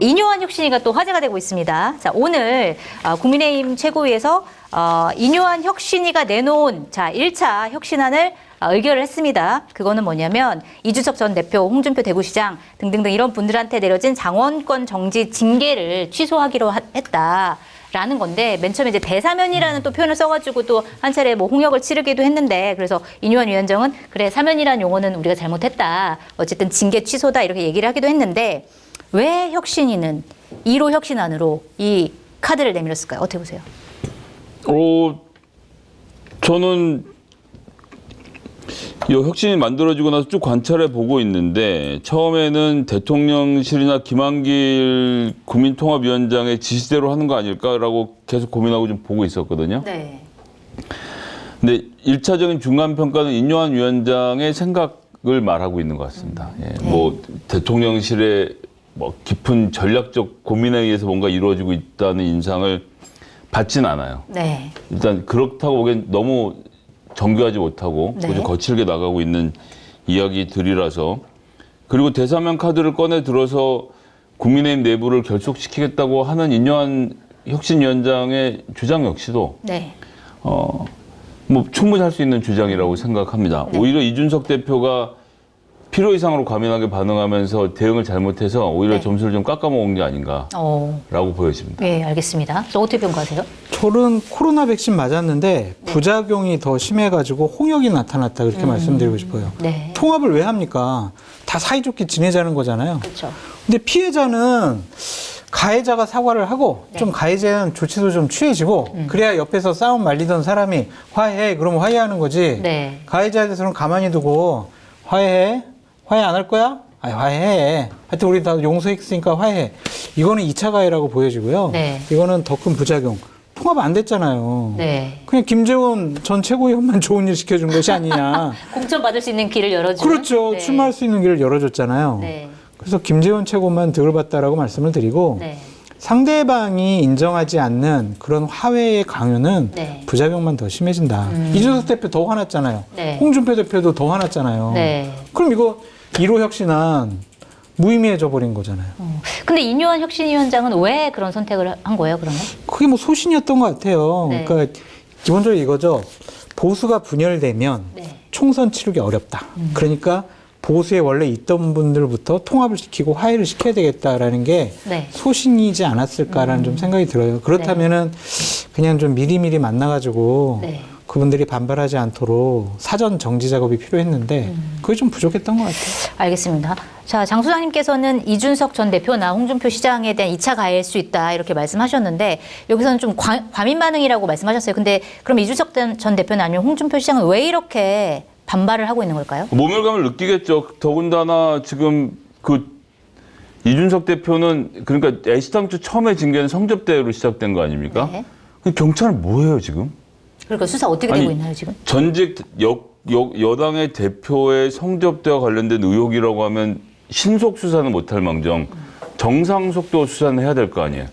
인요한 혁신위가 또 화제가 되고 있습니다. 자, 오늘 국민의힘 최고위에서 인요한 혁신위가 내놓은 1차 혁신안을 의결을 했습니다. 그거는 뭐냐면 이준석 전 대표, 홍준표 대구시장 등등등 이런 분들한테 내려진 장원권 정지 징계를 취소하기로 했다라는 건데, 맨 처음에 이제 대사면이라는 또 표현을 써가지고 또 한 차례 뭐 홍역을 치르기도 했는데, 그래서 인요한 위원장은 그래, 사면이라는 용어는 우리가 잘못했다, 어쨌든 징계 취소다, 이렇게 얘기를 하기도 했는데, 왜 혁신위는 1호 혁신안으로 이 카드를 내밀었을까요? 어떻게 보세요? 저는 이 혁신이 만들어지고 나서 쭉 관찰해 보고 있는데, 처음에는 대통령실이나 김한길 국민통합위원장의 지시대로 하는 거 아닐까라고 계속 고민하고 좀 보고 있었거든요. 네. 근데 1차적인 중간평가는 인요한 위원장의 생각을 말하고 있는 것 같습니다. 뭐 대통령실의 뭐 깊은 전략적 고민에 의해서 뭔가 이루어지고 있다는 인상을 받진 않아요. 네. 일단 그렇다고 보기엔 너무 정교하지 못하고 좀 거칠게 나가고 있는 이야기들이라서, 그리고 대사면 카드를 꺼내 들어서 국민의힘 내부를 결속시키겠다고 하는 인요한 혁신위원장의 주장 역시도 뭐 충분히 할 수 있는 주장이라고 생각합니다. 오히려 이준석 대표가 필요 이상으로 과민하게 반응하면서 대응을 잘못해서 오히려 점수를 좀 깎아먹은 게 아닌가라고 보여집니다. 네, 알겠습니다. 저 어떻게 평가하세요? 저는 코로나 백신 맞았는데 부작용이 더 심해가지고 홍역이 나타났다, 그렇게 말씀드리고 싶어요. 네. 통합을 왜 합니까? 다 사이좋게 지내자는 거잖아요. 그렇죠. 근데 피해자는 가해자가 사과를 하고 좀 가해자는 조치도 좀 취해지고 그래야 옆에서 싸움 말리던 사람이 화해해, 그러면 화해하는 거지. 네. 가해자에 대해서는 가만히 두고 화해해? 화해 안 할 거야? 아니, 화해해. 하여튼 우리 다 용서했으니까 화해해. 이거는 2차 가해라고 보여지고요. 네. 이거는 더 큰 부작용. 통합 안 됐잖아요. 네. 그냥 김재원 전 최고위원만 좋은 일 시켜준 것이 아니냐. 공천 받을 수 있는 길을 열어주는. 그렇죠. 네. 출마할 수 있는 길을 열어줬잖아요. 네. 그래서 김재원 최고만 득을 봤다라고 말씀을 드리고, 네. 상대방이 인정하지 않는 그런 화해의 강요는 부작용만 더 심해진다. 이준석 대표 더 화났잖아요. 홍준표 대표도 더 화났잖아요. 그럼 이거 1호 혁신안 무의미해져 버린 거잖아요. 근데 인요한 혁신위원장은 왜 그런 선택을 한 거예요, 그러면? 그게 뭐 소신이었던 것 같아요. 그러니까 기본적으로 이거죠. 보수가 분열되면 총선 치르기 어렵다. 그러니까 보수에 원래 있던 분들부터 통합을 시키고 화해를 시켜야 되겠다라는 게 소신이지 않았을까라는 좀 생각이 들어요. 그렇다면은 그냥 좀 미리미리 만나가지고 그분들이 반발하지 않도록 사전 정지 작업이 필요했는데 그게 좀 부족했던 것 같아요. 알겠습니다. 자, 장 소장님께서는 이준석 전 대표나 홍준표 시장에 대한 2차 가해일 수 있다, 이렇게 말씀하셨는데, 여기서는 좀 과민 반응이라고 말씀하셨어요. 근데 그럼 이준석 전 대표나 아니면 홍준표 시장은 왜 이렇게 반발을 하고 있는 걸까요? 모멸감을 느끼겠죠. 더군다나 지금 그 이준석 대표는, 그러니까 애시당초 처음에 징계는 성접대로 시작된 거 아닙니까? 경찰은 뭐예요 지금? 그러니까 수사 어떻게 되고 있나요 지금? 전직 여당의 대표의 성접대와 관련된 의혹이라고 하면 신속 수사는 못할 망정 정상 속도 수사는 해야 될 거 아니에요.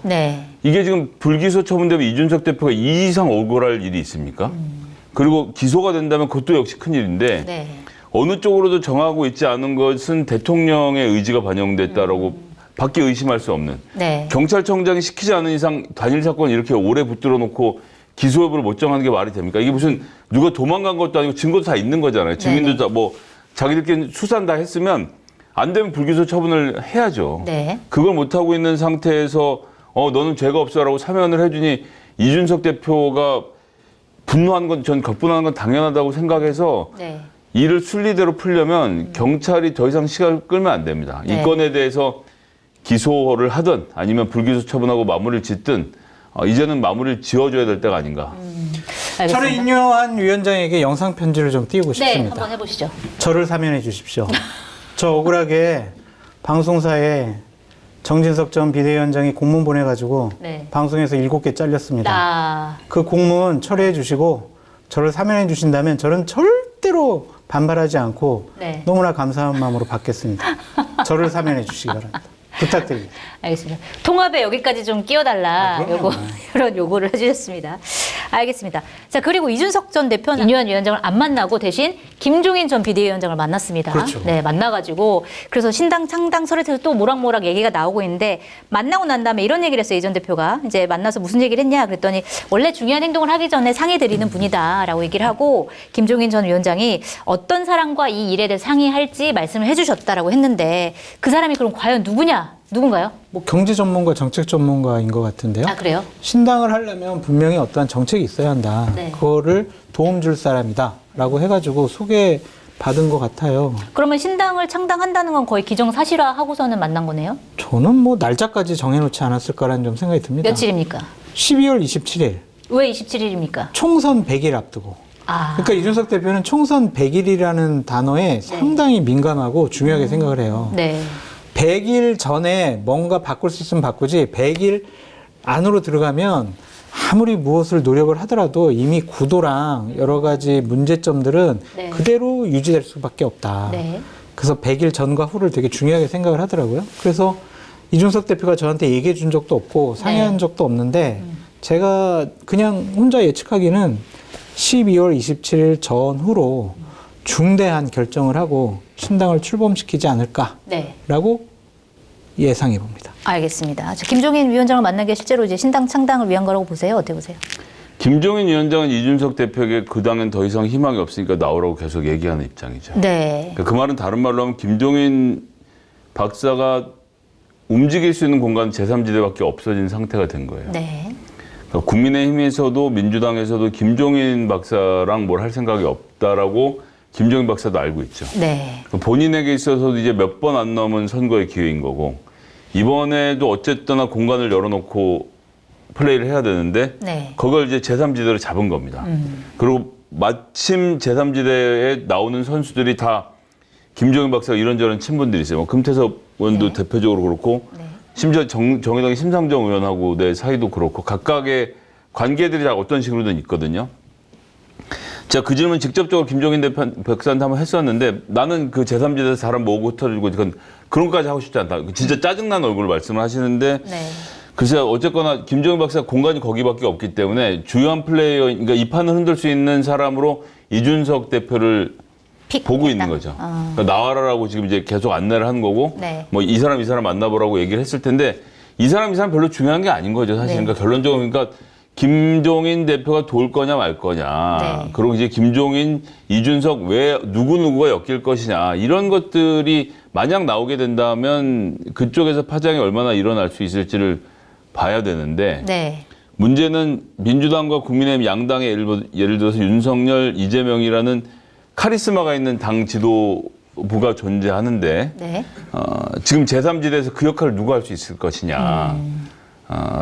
이게 지금 불기소 처분되면 이준석 대표가 이 이상 억울할 일이 있습니까? 그리고 기소가 된다면 그것도 역시 큰일인데 어느 쪽으로도 정하고 있지 않은 것은 대통령의 의지가 반영됐다라고 밖에 의심할 수 없는. 경찰청장이 시키지 않은 이상 단일 사건 이렇게 오래 붙들어 놓고 기소 여부를 못 정하는 게 말이 됩니까? 이게 무슨 누가 도망간 것도 아니고 증거도 다 있는 거잖아요. 증인도 다 뭐 자기들끼리 수사는 다 했으면 안 되면 불기소 처분을 해야죠. 그걸 못하고 있는 상태에서 너는 죄가 없어라고 사면을 해주니 이준석 대표가 분노한 건, 전 격분하는 건 당연하다고 생각해서 일을 순리대로 풀려면 경찰이 더 이상 시간을 끌면 안 됩니다. 이 건에 대해서 기소를 하든 아니면 불기소 처분하고 마무리를 짓든 이제는 마무리를 지어줘야 될 때가 아닌가. 저는 인요한 위원장에게 영상 편지를 좀 띄우고 싶습니다. 한번 해보시죠. 저를 사면해 주십시오. 저 억울하게 방송사에 정진석 전 비대위원장이 공문 보내가지고 방송에서 7개 잘렸습니다. 그 공문 처리해 주시고 저를 사면해 주신다면 저는 절대로 반발하지 않고 너무나 감사한 마음으로 받겠습니다. 저를 사면해 주시기 바랍니다. 부탁드립니다. 알겠습니다. 통합에 여기까지 좀 끼워달라, 이런 요구를 해주셨습니다. 알겠습니다. 자, 그리고 이준석 전 대표는 이뇨한 위원장을 안 만나고 대신 김종인 전 비대위원장을 만났습니다. 그렇죠. 네, 만나가지고 그래서 신당 창당 설에서 또 모락모락 얘기가 나오고 있는데 만나고 난 다음에 이런 얘기를 했어요. 이 전 대표가 이제 만나서 무슨 얘기를 했냐 그랬더니 원래 중요한 행동을 하기 전에 상의 드리는 분이다라고 얘기를 하고 김종인 전 위원장이 어떤 사람과 이 일에 대해 상의할지 말씀을 해주셨다라고 했는데 그 사람이 그럼 과연 누군가요? 뭐 경제 전문가, 정책 전문가인 것 같은데요. 아, 그래요? 신당을 하려면 분명히 어떠한 정책이 있어야 한다. 네. 그거를 도움 줄 사람이다라고 해가지고 소개받은 것 같아요. 그러면 신당을 창당한다는 건 거의 기정사실화하고서는 만난 거네요? 저는 뭐 날짜까지 정해놓지 않았을까라는 좀 생각이 듭니다. 며칠입니까? 12월 27일. 왜 27일입니까? 총선 100일 앞두고. 아, 그러니까 이준석 대표는 총선 100일이라는 단어에 상당히 민감하고 중요하게 생각을 해요. 네. 100일 전에 뭔가 바꿀 수 있으면 바꾸지 100일 안으로 들어가면 아무리 무엇을 노력을 하더라도 이미 구도랑 여러 가지 문제점들은 네. 그대로 유지될 수밖에 없다. 네. 그래서 100일 전과 후를 되게 중요하게 생각을 하더라고요. 그래서 이준석 대표가 저한테 얘기해 준 적도 없고 상의한 네. 적도 없는데 제가 그냥 혼자 예측하기는 12월 27일 전후로 중대한 결정을 하고 신당을 출범시키지 않을까라고 네. 예상해 봅니다. 알겠습니다. 자, 김종인 위원장을 만난 게 실제로 이제 신당 창당을 위한 거라고 보세요? 어떻게 보세요? 김종인 위원장은 이준석 대표에게 그 당엔 더 이상 희망이 없으니까 나오라고 계속 얘기하는 입장이죠. 네. 그 말은 다른 말로 하면 김종인 박사가 움직일 수 있는 공간 제3지대밖에 없어진 상태가 된 거예요. 네. 그러니까 국민의힘에서도 민주당에서도 김종인 박사랑 뭘 할 생각이 없다라고 김종인 박사도 알고 있죠. 네. 본인에게 있어서도 이제 몇 번 안 넘은 선거의 기회인 거고 이번에도 어쨌거나 공간을 열어놓고 플레이를 해야 되는데 네. 그걸 이제 제3지대로 잡은 겁니다. 그리고 마침 제3지대에 나오는 선수들이 다 김종인 박사가 이런저런 친분들이 있어요. 뭐 금태섭 의원도 네. 대표적으로 그렇고 네. 심지어 정의당의 심상정 의원하고 내 사이도 그렇고 각각의 관계들이 다 어떤 식으로든 있거든요. 제가 그 질문 직접적으로 김종인 박사한테 한번 했었는데 나는 그 제3지대에서 사람 모으고 터지고 그런 것까지 하고 싶지 않다. 진짜 짜증난 얼굴로 말씀을 하시는데 네. 글쎄요, 어쨌거나 김종인 박사가 공간이 거기밖에 없기 때문에 주요한 플레이어, 그러니까 이 판을 흔들 수 있는 사람으로 이준석 대표를 보고 있는 거죠. 그러니까 나와라라고 지금 이제 계속 안내를 하는 거고, 네. 뭐 이 사람 만나보라고 얘기를 했을 텐데 이 사람 별로 중요한 게 아닌 거죠, 사실. 네. 그러니까 결론적으로 그러니까 김종인 대표가 도울 거냐 말 거냐, 네. 그리고 이제 김종인, 이준석 왜 누구가 엮일 것이냐 이런 것들이 만약 나오게 된다면 그쪽에서 파장이 얼마나 일어날 수 있을지를 봐야 되는데. 네. 문제는 민주당과 국민의힘 양당의 예를 들어서 윤석열, 이재명이라는 카리스마가 있는 당 지도부가 존재하는데 네. 지금 제3지대에서 그 역할을 누가 할 수 있을 것이냐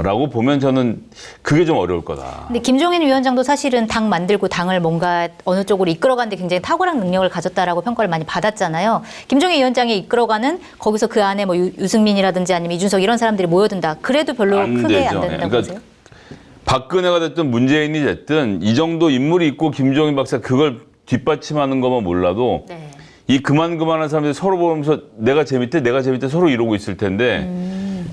라고 보면 저는 그게 좀 어려울 거다. 근데 김종인 위원장도 사실은 당 만들고 당을 뭔가 어느 쪽으로 이끌어가는데 굉장히 탁월한 능력을 가졌다라고 평가를 많이 받았잖아요. 김종인 위원장이 이끌어가는 거기서 그 안에 뭐 유승민이라든지 아니면 이준석 이런 사람들이 모여든다. 그래도 별로 크게 안 된다고 보세요? 박근혜가 됐든 문재인이 됐든 이 정도 인물이 있고 김종인 박사 그걸 뒷받침하는 것만 몰라도 네. 이 그만한 사람들이 서로 보면서 내가 제 밑에 서로 이러고 있을 텐데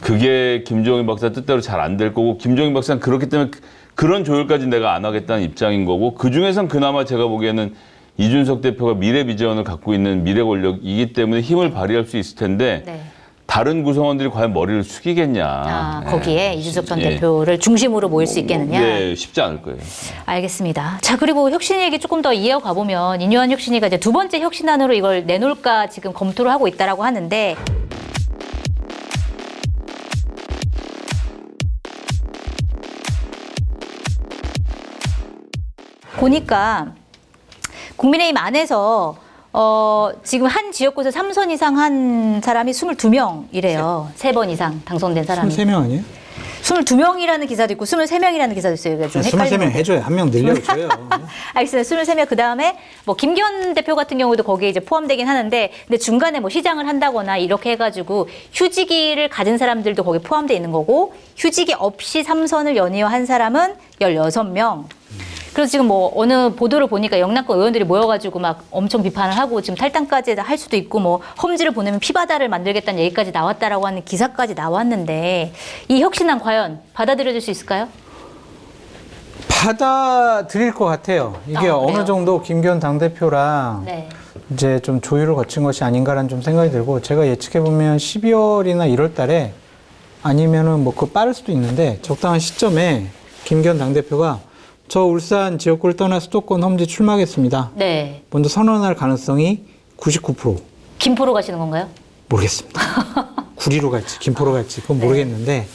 그게 김종인 박사 뜻대로 잘 안 될 거고 김종인 박사는 그렇기 때문에 그런 조율까지 내가 안 하겠다는 입장인 거고 그중에선 그나마 제가 보기에는 이준석 대표가 미래 비전을 갖고 있는 미래 권력이기 때문에 힘을 발휘할 수 있을 텐데 네. 다른 구성원들이 과연 머리를 숙이겠냐. 거기에 이준석 전 대표를 중심으로 모일 수 있겠느냐. 네, 쉽지 않을 거예요. 알겠습니다. 자, 그리고 혁신 얘기 조금 더 이어가 보면 이뇨한 혁신위가 이제 두 번째 혁신안으로 이걸 내놓을까 지금 검토를 하고 있다라고 하는데 보니까 국민의힘 안에서 지금 한 지역구에서 3선 이상 한 사람이 22명이래요. 3번 이상 당선된 사람이. 23명 아니에요? 22명이라는 기사도 있고 23명이라는 기사도 있어요. 그러니까 좀 23명 해줘요. 한 명 늘려줘요. 알겠습니다. 23명 그다음에 뭐 김기현 대표 같은 경우도 거기에 이제 포함되긴 하는데 근데 중간에 뭐 시장을 한다거나 이렇게 해가지고 휴직기를 가진 사람들도 거기에 포함되어 있는 거고 휴직이 없이 3선을 연이어 한 사람은 16명. 그래서 지금 뭐 어느 보도를 보니까 영남권 의원들이 모여가지고 막 엄청 비판을 하고 지금 탈당까지 할 수도 있고 뭐 험지를 보내면 피바다를 만들겠다는 얘기까지 나왔다라고 하는 기사까지 나왔는데 이 혁신안 과연 받아들여질 수 있을까요? 받아들일 것 같아요. 이게 어느 정도 김기현 당대표랑 네. 이제 좀 조율을 거친 것이 아닌가라는 좀 생각이 들고, 제가 예측해보면 12월이나 1월 달에 아니면은 뭐 그거 빠를 수도 있는데 적당한 시점에 김기현 당대표가 저 울산 지역구를 떠나 수도권 험지 출마하겠습니다. 네. 먼저 선언할 가능성이 99%. 김포로 가시는 건가요? 모르겠습니다. 구리로 갈지 김포로 갈지 그건 모르겠는데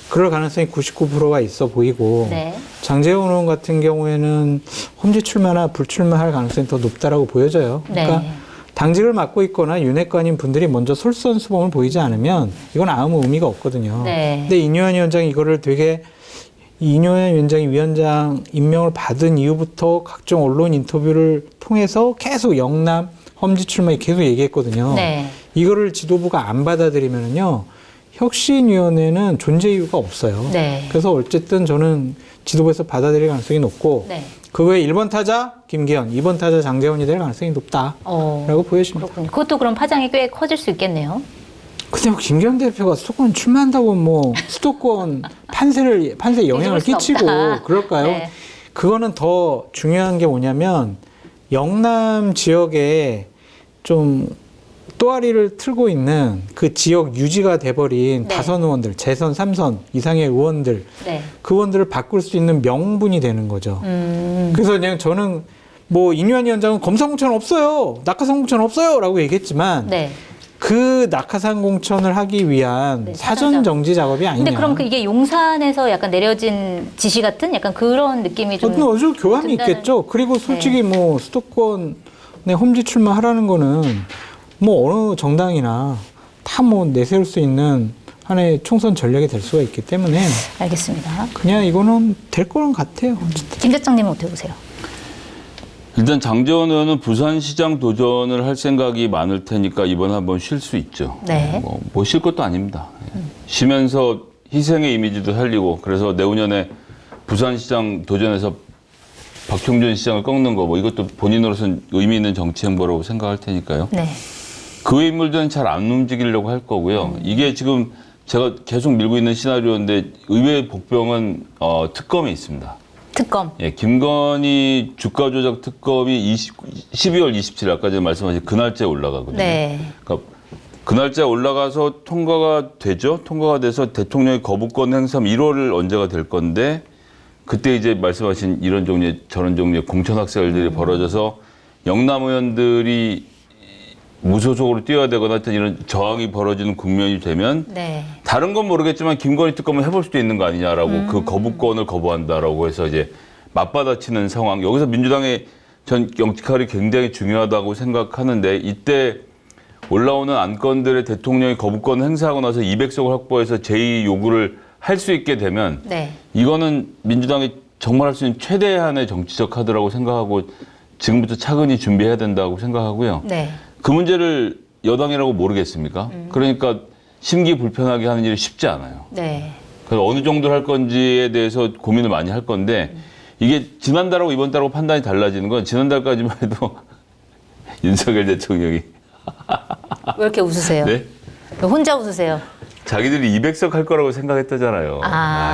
그럴 가능성이 99%가 있어 보이고, 네. 장제원 의원 같은 경우에는 험지 출마나 불출마할 가능성이 더 높다라고 보여져요. 그러니까 네. 당직을 맡고 있거나 윤핵관인 분들이 먼저 솔선수범을 보이지 않으면 이건 아무 의미가 없거든요. 네. 근데 이뇨한 위원장이 이거를 되게, 이뇨한 위원장이 위원장 임명을 받은 이후부터 각종 언론 인터뷰를 통해서 계속 영남 험지 출마 계속 얘기했거든요. 네. 이거를 지도부가 안 받아들이면은요, 혁신위원회는 존재 이유가 없어요. 네. 그래서 어쨌든 저는 지도부에서 받아들일 가능성이 높고, 네. 그 외에 1번 타자 김기현, 2번 타자 장제원이 될 가능성이 높다라고 보여집니다. 그렇군요. 그것도 그럼 파장이 꽤 커질 수 있겠네요. 근데 뭐 김기현 대표가 수도권 출마한다고 뭐 수도권 판세에 영향을 뒤집을 순 끼치고 없다. 그럴까요? 네. 그거는 더 중요한 게 뭐냐면, 영남 지역에 좀 또아리를 틀고 있는 그 지역 유지가 돼버린 네. 다선 의원들, 재선 3선 이상의 의원들, 네. 그 의원들을 바꿀 수 있는 명분이 되는 거죠. 그래서 그냥 저는 뭐 이뇨한 위원장은 검사 공천 없어요, 낙하산 공천 없어요 라고 얘기했지만, 네. 그 낙하산 공천을 하기 위한 네, 사전 정지 작업이 아니냐. 근데 그럼 이게 용산에서 약간 내려진 지시 같은 약간 그런 느낌이 좀 어느 교함이 든다는- 있겠죠. 그리고 솔직히 뭐 수도권에 험지 출마하라는 거는 뭐 어느 정당이나 다 뭐 내세울 수 있는 하나의 총선 전략이 될 수가 있기 때문에 알겠습니다. 그냥 이거는 될 거는 같아요. 어쨌든. 김 대장님은 어떻게 보세요? 일단 장제원 의원은 부산시장 도전을 할 생각이 많을 테니까 이번에 한번 쉴 수 있죠. 네. 뭐 쉴 것도 아닙니다. 쉬면서 희생의 이미지도 살리고, 그래서 내후년에 부산시장 도전해서 박형준 시장을 꺾는 거, 뭐 이것도 본인으로서는 의미 있는 정치 행보라고 생각할 테니까요. 네. 그 외 인물들은 잘 안 움직이려고 할 거고요. 이게 지금 제가 계속 밀고 있는 시나리오인데, 의외의 복병은 특검에 있습니다. 특검. 예, 김건희 주가 조작 특검이 12월 27일 아까 전에 말씀하신 그날짜에 올라가거든요. 네. 그러니까 그날짜에 올라가서 통과가 되죠. 통과가 돼서 대통령의 거부권 행사하면 1월을 언제가 될 건데, 그때 이제 말씀하신 이런 종류의 저런 종류의 공천학살들이 벌어져서 영남 의원들이 무소속으로 뛰어야 되거나 하여튼 이런 저항이 벌어지는 국면이 되면, 네. 다른 건 모르겠지만 김건희 특검을 해볼 수도 있는 거 아니냐라고 그 거부권을 거부한다라고 해서 이제 맞받아치는 상황. 여기서 민주당의 전 역할이 굉장히 중요하다고 생각하는데, 이때 올라오는 안건들의 대통령이 거부권 행사하고 나서 200석을 확보해서 제2 요구를 할 수 있게 되면, 네. 이거는 민주당이 정말 할 수 있는 최대한의 정치적 카드라고 생각하고 지금부터 차근히 준비해야 된다고 생각하고요. 네. 그 문제를 여당이라고 모르겠습니까? 그러니까 심기 불편하게 하는 일이 쉽지 않아요. 네. 그래서 어느 정도 할 건지에 대해서 고민을 많이 할 건데, 이게 지난달하고 이번 달하고 판단이 달라지는 건, 지난달까지만 해도 윤석열 대통령이 왜 이렇게 웃으세요? 네? 왜 혼자 웃으세요? 자기들이 200석 할 거라고 생각했다잖아요.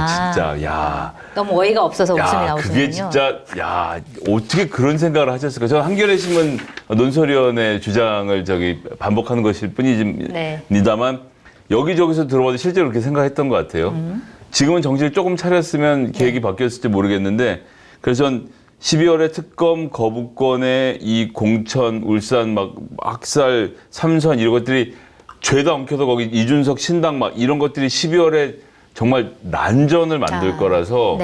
진짜, 야. 너무 어이가 없어서 웃음이 야, 나오시는군요. 그게 진짜, 야, 어떻게 그런 생각을 하셨을까? 저는 한겨레 신문 논설위원회 주장을 반복하는 것일 뿐이지만, 여기저기서 들어봐도 실제로 그렇게 생각했던 것 같아요. 지금은 정신을 조금 차렸으면 계획이 바뀌었을지 모르겠는데, 그래서 전 12월에 특검 거부권에 이 공천, 울산 막 학살, 삼선 이런 것들이 죄다 엉켜서 거기 이준석 신당 막 이런 것들이 12월에 정말 난전을 만들 거라서,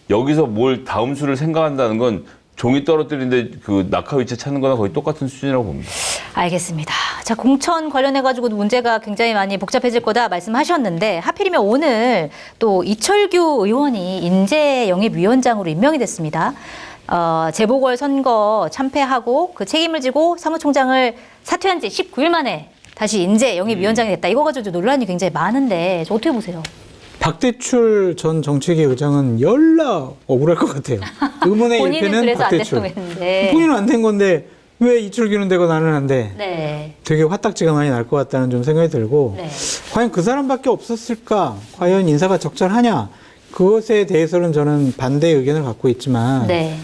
여기서 뭘 다음 수를 생각한다는 건 종이 떨어뜨리는데 그 낙하 위치 찾는 거나 거의 똑같은 수준이라고 봅니다. 알겠습니다. 자, 공천 관련해가지고도 문제가 굉장히 많이 복잡해질 거다 말씀하셨는데, 하필이면 오늘 또 이철규 의원이 인재영입위원장으로 임명이 됐습니다. 재보궐선거 참패하고 그 책임을 지고 사무총장을 사퇴한 지 19일 만에 다시 인재영입위원장이 됐다. 이거 가지고 논란이 굉장히 많은데 어떻게 보세요? 박대출 전 정책위 의장은 열나 억울할 것 같아요. 의문의 본인은 1패는 그래서 박대출. 안 됐다는데. 본인은 안 된 건데 왜 이철규는 되고 나는 안 돼? 네. 되게 화딱지가 많이 날 것 같다는 좀 생각이 들고, 네. 과연 그 사람밖에 없었을까? 과연 인사가 적절하냐? 그것에 대해서는 저는 반대 의견을 갖고 있지만 네.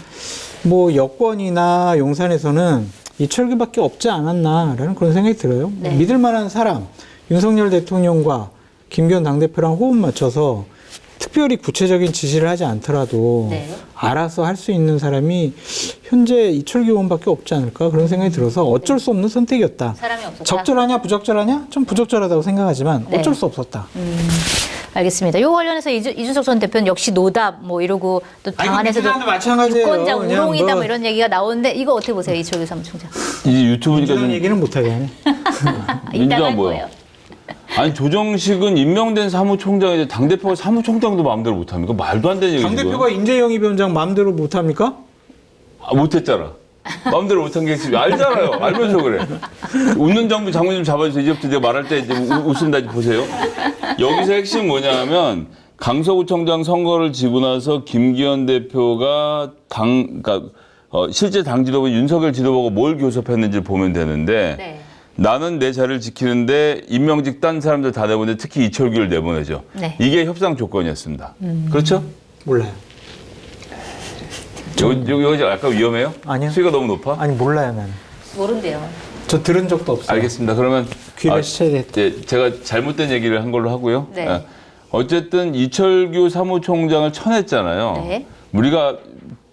뭐 여권이나 용산에서는 이철규밖에 없지 않았나라는 그런 생각이 들어요. 네. 믿을 만한 사람, 윤석열 대통령과 김기현 당대표랑 호흡 맞춰서 특별히 구체적인 지시를 하지 않더라도 네. 알아서 할 수 있는 사람이 현재 이철규 의원밖에 없지 않을까 그런 생각이 들어서 어쩔 수 없는 선택이었다. 사람이 없었다. 적절하냐 부적절하냐? 좀 부적절하다고 생각하지만 네. 어쩔 수 없었다. 알겠습니다. 요 관련해서 이준석 전 대표는 역시 노답 뭐 이러고 또 당 안에서도 민주당도 마찬가지예요. 유권자 그냥 우롱이다 뭐 뭐 이런 얘기가 나오는데 이거 어떻게 보세요, 이철규 사무총장? 이제 유튜브니까 민주당 좀 얘기는 못하게 하네. 이따가 민주당 할 뭐야? 거예요. 아니 조정식은 임명된 사무총장인데 당대표가 사무총장도 마음대로 못합니까? 말도 안 되는 얘기죠. 당대표가 인재영입위원장 마음대로 못합니까? 못했잖아. 마음대로 못한 게 있으면 알잖아요. 알면서 그래. 웃는 정부 장군 좀 잡아주세요. 이제부터 제가 말할 때 이제 웃음다 보세요. 여기서 핵심 뭐냐면 강서구청장 선거를 지고 나서 김기현 대표가 그러니까 실제 당 지도부 윤석열 지도부가 뭘 교섭했는지 보면 되는데 네. 나는 내 자리를 지키는데 임명직 딴 사람들 다 내보내 특히 이철규를 내보내죠. 네. 이게 협상 조건이었습니다. 그렇죠? 몰라요. 여기 약간 위험해요? 아니요. 수위가 너무 높아? 아니 몰라요 나는. 모른대요. 저 들은 적도 없어요. 알겠습니다. 그러면 귀를 시쳐야겠다. 제가 잘못된 얘기를 한 걸로 하고요. 네. 어쨌든 이철규 사무총장을 쳐냈잖아요. 네. 우리가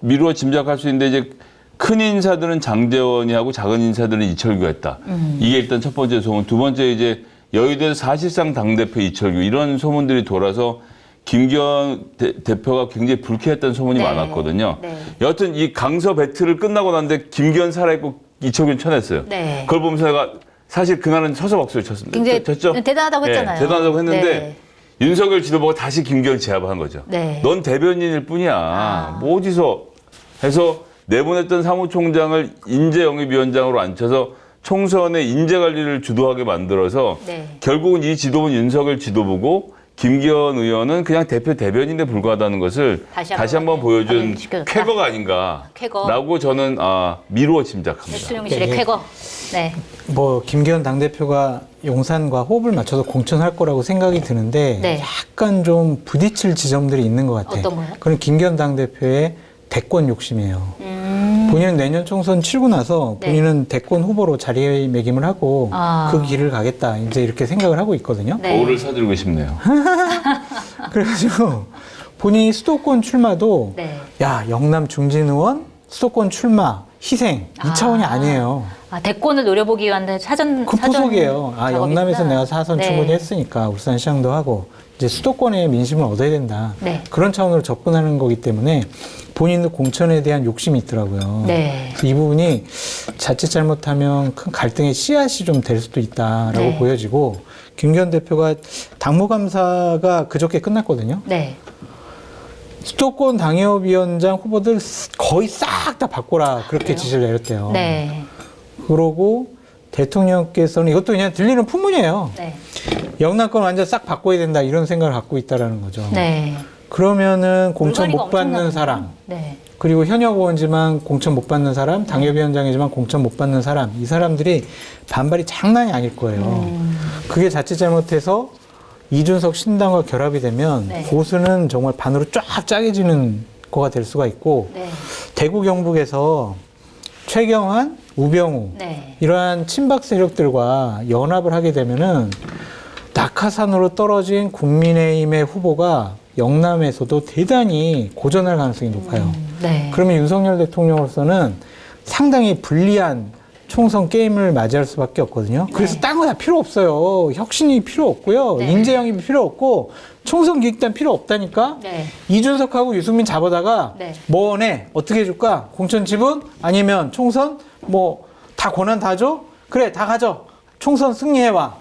미루어 짐작할 수 있는데 이제 큰 인사들은 장제원이 하고 작은 인사들은 이철규가 했다. 이게 일단 첫 번째 소문. 두 번째 이제 여의도에서 사실상 당대표 이철규 이런 소문들이 돌아서 김기현 대표가 굉장히 불쾌했던 소문이 네. 많았거든요. 네. 여하튼 이 강서 배틀을 끝나고 났는데 김기현 살아있고 이철규는 쳐냈어요. 네. 그걸 보면서 내가 사실 그날은 서서 박수를 쳤습니다. 굉장히 쳤죠? 대단하다고 했잖아요. 대단하다고 했는데 네. 윤석열 지도부가 다시 김기현 제압한 거죠. 네. 넌 대변인일 뿐이야. 뭐 어디서 해서 내보냈던 사무총장을 인재영입위원장으로 앉혀서 총선의 인재관리를 주도하게 만들어서 네. 결국은 이 지도부는 윤석열 지도부고 김기현 의원은 그냥 대변인에 불과하다는 것을 다시 다시 한번 한번 보여준 확인시켜줬다. 쾌거가 아닌가라고 쾌거. 저는 미루어 짐작합니다. 대통령실의 네. 쾌거. 네. 뭐 김기현 당대표가 용산과 호흡을 맞춰서 공천할 거라고 생각이 드는데 네. 약간 좀 부딪힐 지점들이 있는 것 같아요. 어떤 거요? 그건 김기현 당대표의 대권 욕심이에요. 본인은 내년 총선 치르고 나서 네. 본인은 대권 후보로 자리매김을 하고 아. 그 길을 가겠다. 이제 이렇게 생각을 하고 있거든요. 네. 거울을 사드리고 싶네요. 그래가지고 본인이 수도권 출마도 네. 야 영남 중진 의원 수도권 출마 희생 이 차원이 아니에요. 대권을 노려보기 위한 사전 그 포석이에요. 아, 작업이구나. 영남에서 내가 사선 네. 충분히 했으니까 울산시장도 하고 이제 수도권의 민심을 얻어야 된다. 네. 그런 차원으로 접근하는 거기 때문에 본인도 공천에 대한 욕심이 있더라고요. 네. 그래서 이 부분이 자칫 잘못하면 큰 갈등의 씨앗이 좀 될 수도 있다라고 네. 보여지고 김기현 대표가 당무감사가 그저께 끝났거든요. 네. 수도권 당협위원장 후보들 거의 싹 다 바꿔라 그렇게 지시를 내렸대요. 네. 그러고 대통령께서는 이것도 그냥 들리는 풍문이에요. 네. 영남권 완전 싹 바꿔야 된다 이런 생각을 갖고 있다라는 거죠. 네. 그러면은 공천 물갈이가 못 받는 엄청나군요. 사람, 네. 그리고 현역 의원지만 공천 못 받는 사람, 당협위원장이지만 공천 못 받는 사람, 이 사람들이 반발이 장난이 아닐 거예요. 그게 자칫 잘못해서 이준석 신당과 결합이 되면 네. 보수는 정말 반으로 쫙 짜게지는 거가 될 수가 있고 네. 대구 경북에서 최경환, 우병우 네. 이러한 친박 세력들과 연합을 하게 되면은 낙하산으로 떨어진 국민의힘의 후보가 영남에서도 대단히 고전할 가능성이 높아요. 네. 그러면 윤석열 대통령으로서는 상당히 불리한 총선 게임을 맞이할 수밖에 없거든요. 그래서 딴 거 다 필요 없어요. 혁신이 필요 없고요. 네. 인재영입이 필요 없고 총선 기획단 필요 없다니까. 네. 이준석하고 유승민 잡아다가 네. 뭐 원해? 어떻게 해줄까? 공천 지분? 아니면 총선? 뭐 다 권한 다 줘? 그래 다 가져. 총선 승리해와.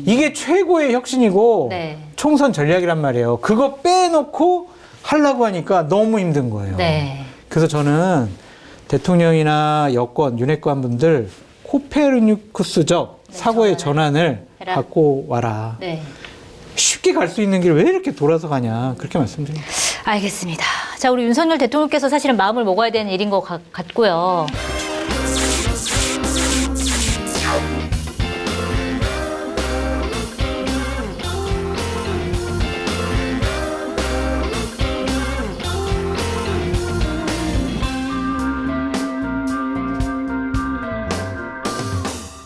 이게 최고의 혁신이고 네. 총선 전략이란 말이에요. 그거 빼놓고 하려고 하니까 너무 힘든 거예요. 네. 그래서 저는 대통령이나 여권, 윤핵관 분들 코페르니쿠스적 사고의 전환을 해라. 갖고 와라. 네. 쉽게 갈 수 있는 길 왜 이렇게 돌아서 가냐. 그렇게 말씀드립니다. 알겠습니다. 자, 우리 윤석열 대통령께서 사실은 마음을 먹어야 되는 일인 것 같고요.